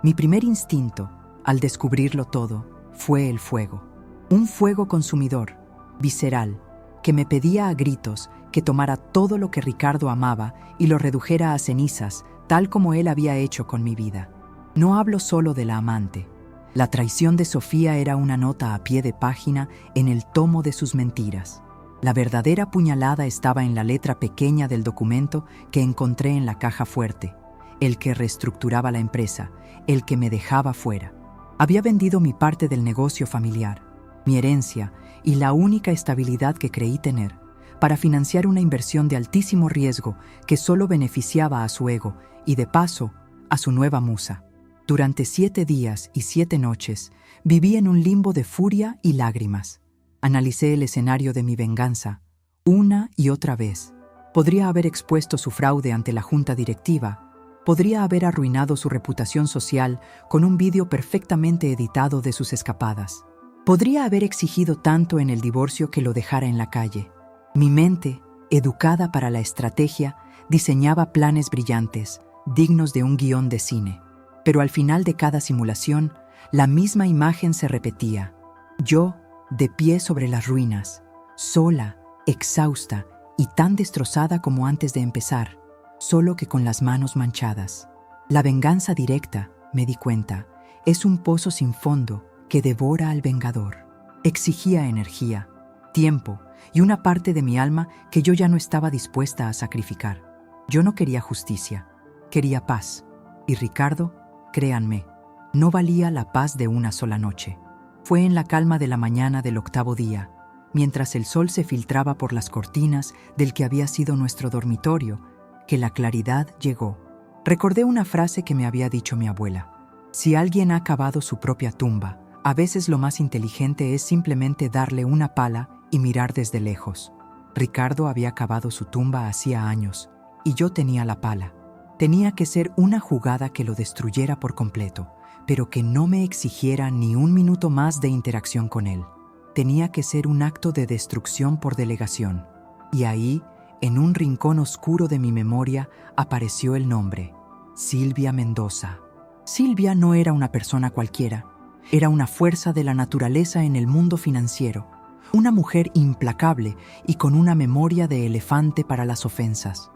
Mi primer instinto, al descubrirlo todo, fue el fuego. Un fuego consumidor, visceral, que me pedía a gritos que tomara todo lo que Ricardo amaba y lo redujera a cenizas, tal como él había hecho con mi vida. No hablo solo de la amante. La traición de Sofía era una nota a pie de página en el tomo de sus mentiras. La verdadera puñalada estaba en la letra pequeña del documento que encontré en la caja fuerte, el que reestructuraba la empresa, el que me dejaba fuera. Había vendido mi parte del negocio familiar, mi herencia y la única estabilidad que creí tener, para financiar una inversión de altísimo riesgo que solo beneficiaba a su ego y, de paso, a su nueva musa. Durante 7 días y 7 noches viví en un limbo de furia y lágrimas. Analicé el escenario de mi venganza, una y otra vez. Podría haber expuesto su fraude ante la junta directiva. Podría haber arruinado su reputación social con un vídeo perfectamente editado de sus escapadas. Podría haber exigido tanto en el divorcio que lo dejara en la calle. Mi mente, educada para la estrategia, diseñaba planes brillantes, dignos de un guión de cine. Pero al final de cada simulación, la misma imagen se repetía. Yo, de pie sobre las ruinas, sola, exhausta y tan destrozada como antes de empezar, solo que con las manos manchadas. La venganza directa, me di cuenta, es un pozo sin fondo que devora al vengador. Exigía energía, tiempo y una parte de mi alma que yo ya no estaba dispuesta a sacrificar. Yo no quería justicia, quería paz. Y Ricardo, créanme, no valía la paz de una sola noche. Fue en la calma de la mañana del 8º día, mientras el sol se filtraba por las cortinas del que había sido nuestro dormitorio, que la claridad llegó. Recordé una frase que me había dicho mi abuela. Si alguien ha cavado su propia tumba, a veces lo más inteligente es simplemente darle una pala y mirar desde lejos. Ricardo había cavado su tumba hacía años, y yo tenía la pala. Tenía que ser una jugada que lo destruyera por completo, pero que no me exigiera ni un minuto más de interacción con él. Tenía que ser un acto de destrucción por delegación. Y ahí, en un rincón oscuro de mi memoria, apareció el nombre: Silvia Mendoza. Silvia no era una persona cualquiera. Era una fuerza de la naturaleza en el mundo financiero. Una mujer implacable y con una memoria de elefante para las ofensas.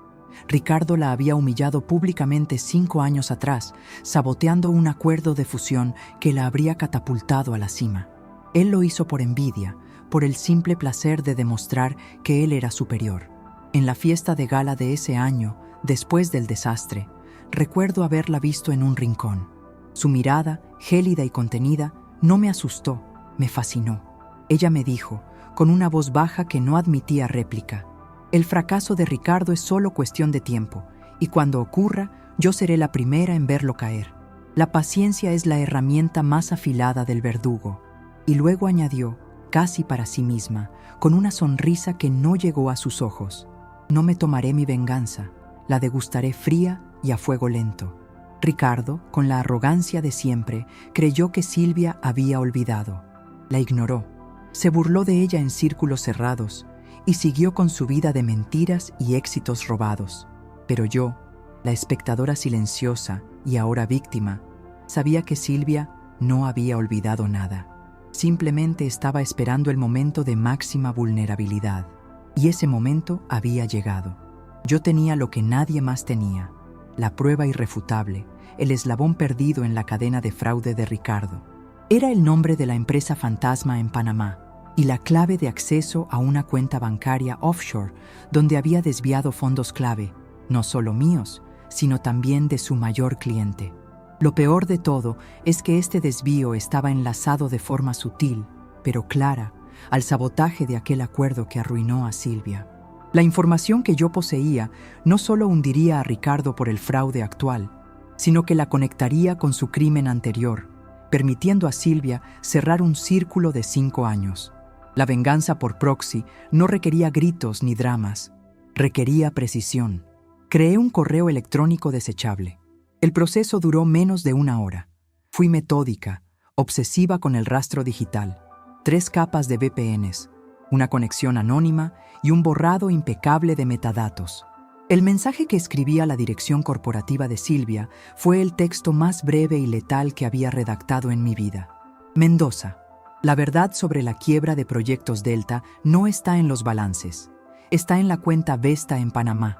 Ricardo la había humillado públicamente 5 años atrás, saboteando un acuerdo de fusión que la habría catapultado a la cima. Él lo hizo por envidia, por el simple placer de demostrar que él era superior. En la fiesta de gala de ese año, después del desastre, recuerdo haberla visto en un rincón. Su mirada, gélida y contenida, no me asustó, me fascinó. Ella me dijo, con una voz baja que no admitía réplica: el fracaso de Ricardo es solo cuestión de tiempo, y cuando ocurra, yo seré la primera en verlo caer. La paciencia es la herramienta más afilada del verdugo. Y luego añadió, casi para sí misma, con una sonrisa que no llegó a sus ojos: no me tomaré mi venganza, la degustaré fría y a fuego lento. Ricardo, con la arrogancia de siempre, creyó que Silvia había olvidado. La ignoró, se burló de ella en círculos cerrados y siguió con su vida de mentiras y éxitos robados. Pero yo, la espectadora silenciosa y ahora víctima, sabía que Silvia no había olvidado nada. Simplemente estaba esperando el momento de máxima vulnerabilidad. Y ese momento había llegado. Yo tenía lo que nadie más tenía: la prueba irrefutable, el eslabón perdido en la cadena de fraude de Ricardo. Era el nombre de la empresa fantasma en Panamá y la clave de acceso a una cuenta bancaria offshore donde había desviado fondos clave, no solo míos, sino también de su mayor cliente. Lo peor de todo es que este desvío estaba enlazado de forma sutil, pero clara, al sabotaje de aquel acuerdo que arruinó a Silvia. La información que yo poseía no solo hundiría a Ricardo por el fraude actual, sino que la conectaría con su crimen anterior, permitiendo a Silvia cerrar un círculo de 5 años. La venganza por proxy no requería gritos ni dramas, requería precisión. Creé un correo electrónico desechable. El proceso duró menos de 1 hora. Fui metódica, obsesiva con el rastro digital, 3 capas de VPNs, una conexión anónima y un borrado impecable de metadatos. El mensaje que escribí a la dirección corporativa de Silvia fue el texto más breve y letal que había redactado en mi vida. Mendoza, la verdad sobre la quiebra de Proyectos Delta no está en los balances. Está en la cuenta Vesta en Panamá.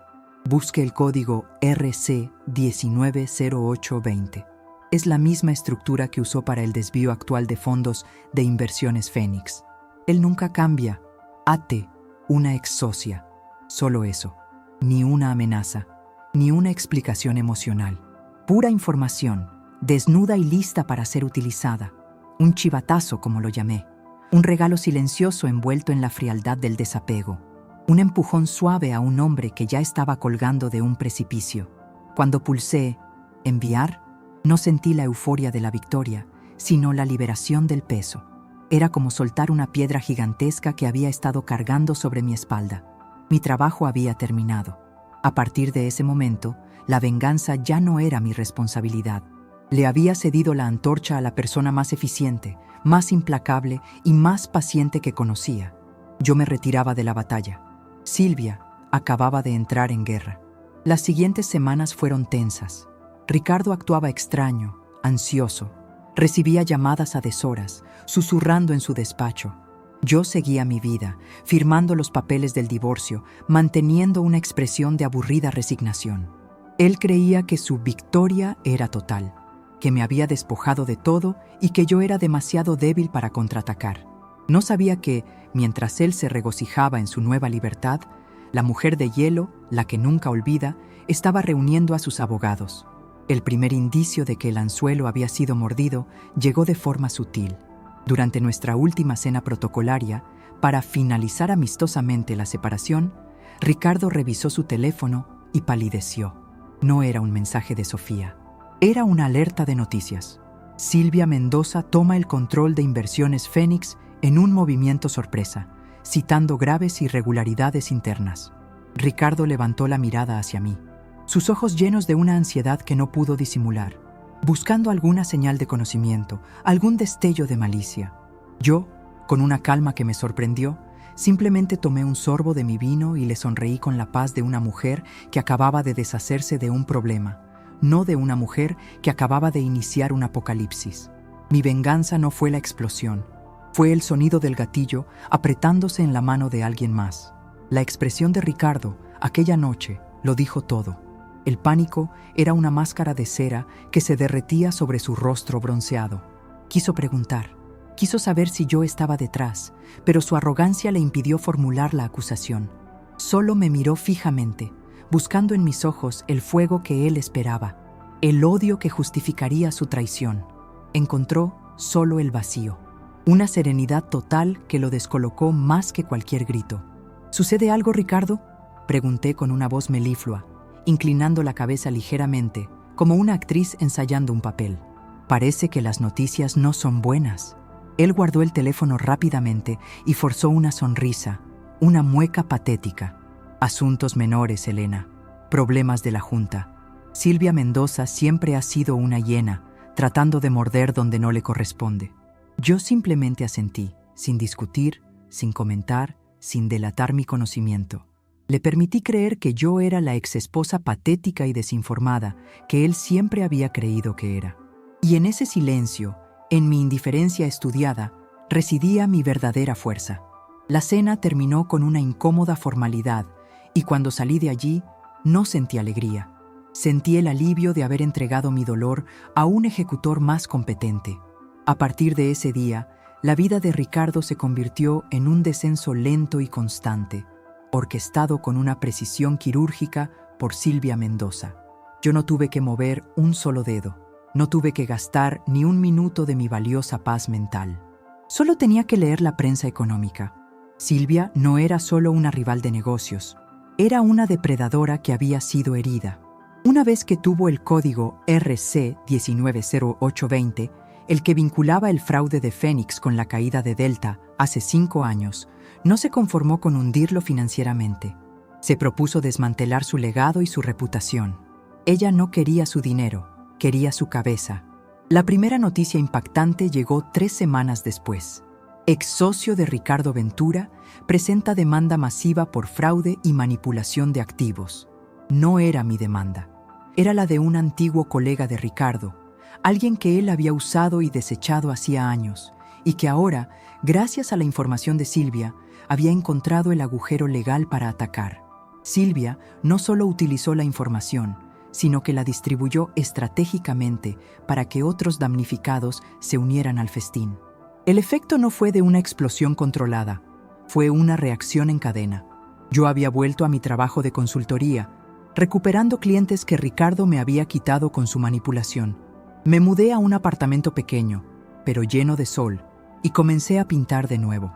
Busque el código RC190820. Es la misma estructura que usó para el desvío actual de fondos de Inversiones Fénix. Él nunca cambia. ATE, una ex socia. Solo eso. Ni una amenaza, ni una explicación emocional. Pura información, desnuda y lista para ser utilizada. Un chivatazo, como lo llamé. Un regalo silencioso envuelto en la frialdad del desapego. Un empujón suave a un hombre que ya estaba colgando de un precipicio. Cuando pulsé enviar, no sentí la euforia de la victoria, sino la liberación del peso. Era como soltar una piedra gigantesca que había estado cargando sobre mi espalda. Mi trabajo había terminado. A partir de ese momento, la venganza ya no era mi responsabilidad. Le había cedido la antorcha a la persona más eficiente, más implacable y más paciente que conocía. Yo me retiraba de la batalla. Silvia acababa de entrar en guerra. Las siguientes semanas fueron tensas. Ricardo actuaba extraño, ansioso. Recibía llamadas a deshoras, susurrando en su despacho. Yo seguía mi vida, firmando los papeles del divorcio, manteniendo una expresión de aburrida resignación. Él creía que su victoria era total, que me había despojado de todo y que yo era demasiado débil para contraatacar. No sabía que, mientras él se regocijaba en su nueva libertad, la mujer de hielo, la que nunca olvida, estaba reuniendo a sus abogados. El primer indicio de que el anzuelo había sido mordido llegó de forma sutil. Durante nuestra última cena protocolaria, para finalizar amistosamente la separación, Ricardo revisó su teléfono y palideció. No era un mensaje de Sofía. Era una alerta de noticias. Silvia Mendoza toma el control de Inversiones Fénix en un movimiento sorpresa, citando graves irregularidades internas. Ricardo levantó la mirada hacia mí, sus ojos llenos de una ansiedad que no pudo disimular, buscando alguna señal de conocimiento, algún destello de malicia. Yo, con una calma que me sorprendió, simplemente tomé un sorbo de mi vino y le sonreí con la paz de una mujer que acababa de deshacerse de un problema, no de una mujer que acababa de iniciar un apocalipsis. Mi venganza no fue la explosión, fue el sonido del gatillo apretándose en la mano de alguien más. La expresión de Ricardo, aquella noche, lo dijo todo. El pánico era una máscara de cera que se derretía sobre su rostro bronceado. Quiso preguntar, quiso saber si yo estaba detrás, pero su arrogancia le impidió formular la acusación. Solo me miró fijamente, buscando en mis ojos el fuego que él esperaba, el odio que justificaría su traición. Encontró solo el vacío, una serenidad total que lo descolocó más que cualquier grito. ¿Sucede algo, Ricardo?, pregunté con una voz meliflua, inclinando la cabeza ligeramente, como una actriz ensayando un papel. Parece que las noticias no son buenas. Él guardó el teléfono rápidamente y forzó una sonrisa, una mueca patética. Asuntos menores, Elena. Problemas de la Junta. Silvia Mendoza siempre ha sido una hiena, tratando de morder donde no le corresponde. Yo simplemente asentí, sin discutir, sin comentar, sin delatar mi conocimiento. Le permití creer que yo era la exesposa patética y desinformada que él siempre había creído que era. Y en ese silencio, en mi indiferencia estudiada, residía mi verdadera fuerza. La cena terminó con una incómoda formalidad, y cuando salí de allí, no sentí alegría. Sentí el alivio de haber entregado mi dolor a un ejecutor más competente. A partir de ese día, la vida de Ricardo se convirtió en un descenso lento y constante, orquestado con una precisión quirúrgica por Silvia Mendoza. Yo no tuve que mover un solo dedo, no tuve que gastar ni un minuto de mi valiosa paz mental. Solo tenía que leer la prensa económica. Silvia no era solo una rival de negocios, era una depredadora que había sido herida. Una vez que tuvo el código RC190820, el que vinculaba el fraude de Fénix con la caída de Delta hace 5 años, no se conformó con hundirlo financieramente. Se propuso desmantelar su legado y su reputación. Ella no quería su dinero, quería su cabeza. La primera noticia impactante llegó 3 semanas después. Ex socio de Ricardo Ventura presenta demanda masiva por fraude y manipulación de activos. No era mi demanda. Era la de un antiguo colega de Ricardo, alguien que él había usado y desechado hacía años, y que ahora, gracias a la información de Silvia, había encontrado el agujero legal para atacar. Silvia no solo utilizó la información, sino que la distribuyó estratégicamente para que otros damnificados se unieran al festín. El efecto no fue de una explosión controlada, fue una reacción en cadena. Yo había vuelto a mi trabajo de consultoría, recuperando clientes que Ricardo me había quitado con su manipulación. Me mudé a un apartamento pequeño, pero lleno de sol, y comencé a pintar de nuevo.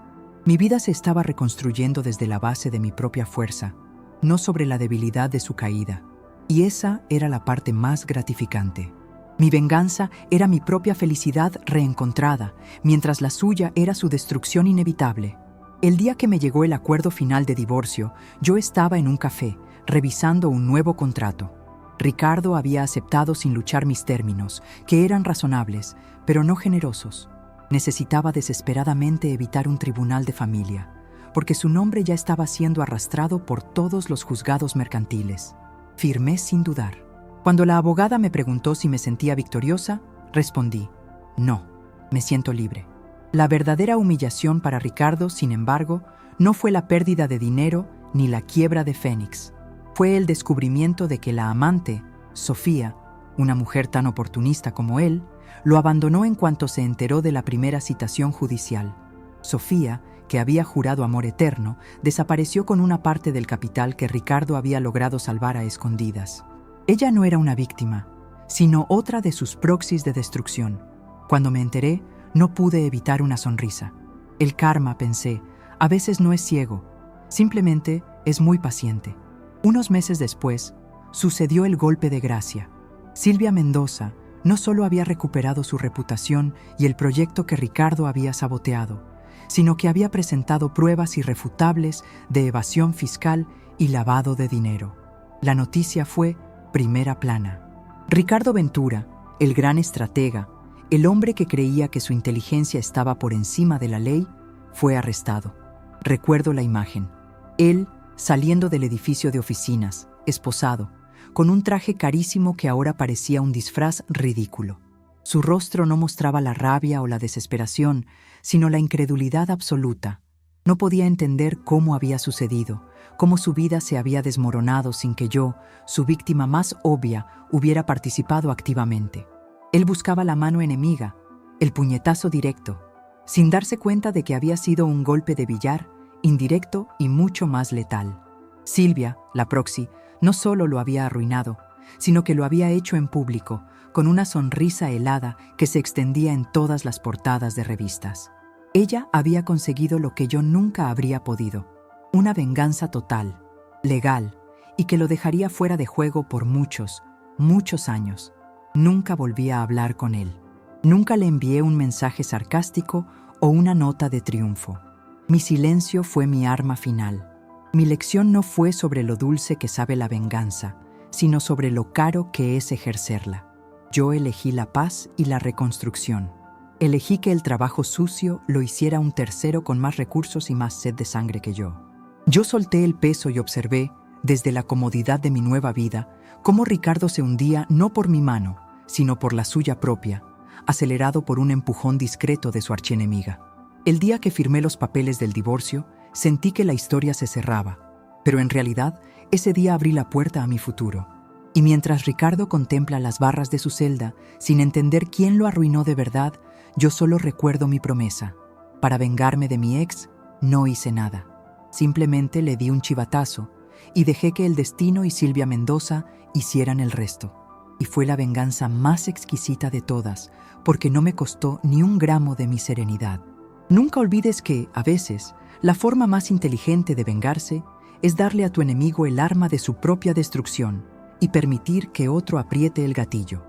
Mi vida se estaba reconstruyendo desde la base de mi propia fuerza, no sobre la debilidad de su caída. Y esa era la parte más gratificante. Mi venganza era mi propia felicidad reencontrada, mientras la suya era su destrucción inevitable. El día que me llegó el acuerdo final de divorcio, yo estaba en un café, revisando un nuevo contrato. Ricardo había aceptado sin luchar mis términos, que eran razonables, pero no generosos. Necesitaba desesperadamente evitar un tribunal de familia, porque su nombre ya estaba siendo arrastrado por todos los juzgados mercantiles. Firmé sin dudar. Cuando la abogada me preguntó si me sentía victoriosa, respondí, no, me siento libre. La verdadera humillación para Ricardo, sin embargo, no fue la pérdida de dinero ni la quiebra de Fénix. Fue el descubrimiento de que la amante, Sofía, una mujer tan oportunista como él, lo abandonó en cuanto se enteró de la primera citación judicial. Sofía, que había jurado amor eterno, desapareció con una parte del capital que Ricardo había logrado salvar a escondidas. Ella no era una víctima, sino otra de sus proxies de destrucción. Cuando me enteré, no pude evitar una sonrisa. El karma, pensé, a veces no es ciego, simplemente es muy paciente. Unos meses después, sucedió el golpe de gracia. Silvia Mendoza no solo había recuperado su reputación y el proyecto que Ricardo había saboteado, sino que había presentado pruebas irrefutables de evasión fiscal y lavado de dinero. La noticia fue primera plana. Ricardo Ventura, el gran estratega, el hombre que creía que su inteligencia estaba por encima de la ley, fue arrestado. Recuerdo la imagen. Él saliendo del edificio de oficinas, esposado, con un traje carísimo que ahora parecía un disfraz ridículo. Su rostro no mostraba la rabia o la desesperación, sino la incredulidad absoluta. No podía entender cómo había sucedido, cómo su vida se había desmoronado sin que yo, su víctima más obvia, hubiera participado activamente. Él buscaba la mano enemiga, el puñetazo directo, sin darse cuenta de que había sido un golpe de billar, indirecto y mucho más letal. Silvia, la proxy, no solo lo había arruinado, sino que lo había hecho en público, con una sonrisa helada que se extendía en todas las portadas de revistas. Ella había conseguido lo que yo nunca habría podido, una venganza total, legal, y que lo dejaría fuera de juego por muchos, muchos años. Nunca volví a hablar con él. Nunca le envié un mensaje sarcástico o una nota de triunfo. Mi silencio fue mi arma final. Mi lección no fue sobre lo dulce que sabe la venganza, sino sobre lo caro que es ejercerla. Yo elegí la paz y la reconstrucción. Elegí que el trabajo sucio lo hiciera un tercero con más recursos y más sed de sangre que yo. Yo solté el peso y observé, desde la comodidad de mi nueva vida, cómo Ricardo se hundía no por mi mano, sino por la suya propia, acelerado por un empujón discreto de su archienemiga. El día que firmé los papeles del divorcio, sentí que la historia se cerraba, pero en realidad, ese día abrí la puerta a mi futuro. Y mientras Ricardo contempla las barras de su celda, sin entender quién lo arruinó de verdad, yo solo recuerdo mi promesa. Para vengarme de mi ex, no hice nada. Simplemente le di un chivatazo y dejé que el destino y Silvia Mendoza hicieran el resto. Y fue la venganza más exquisita de todas, porque no me costó ni un gramo de mi serenidad. Nunca olvides que, a veces, la forma más inteligente de vengarse es darle a tu enemigo el arma de su propia destrucción y permitir que otro apriete el gatillo.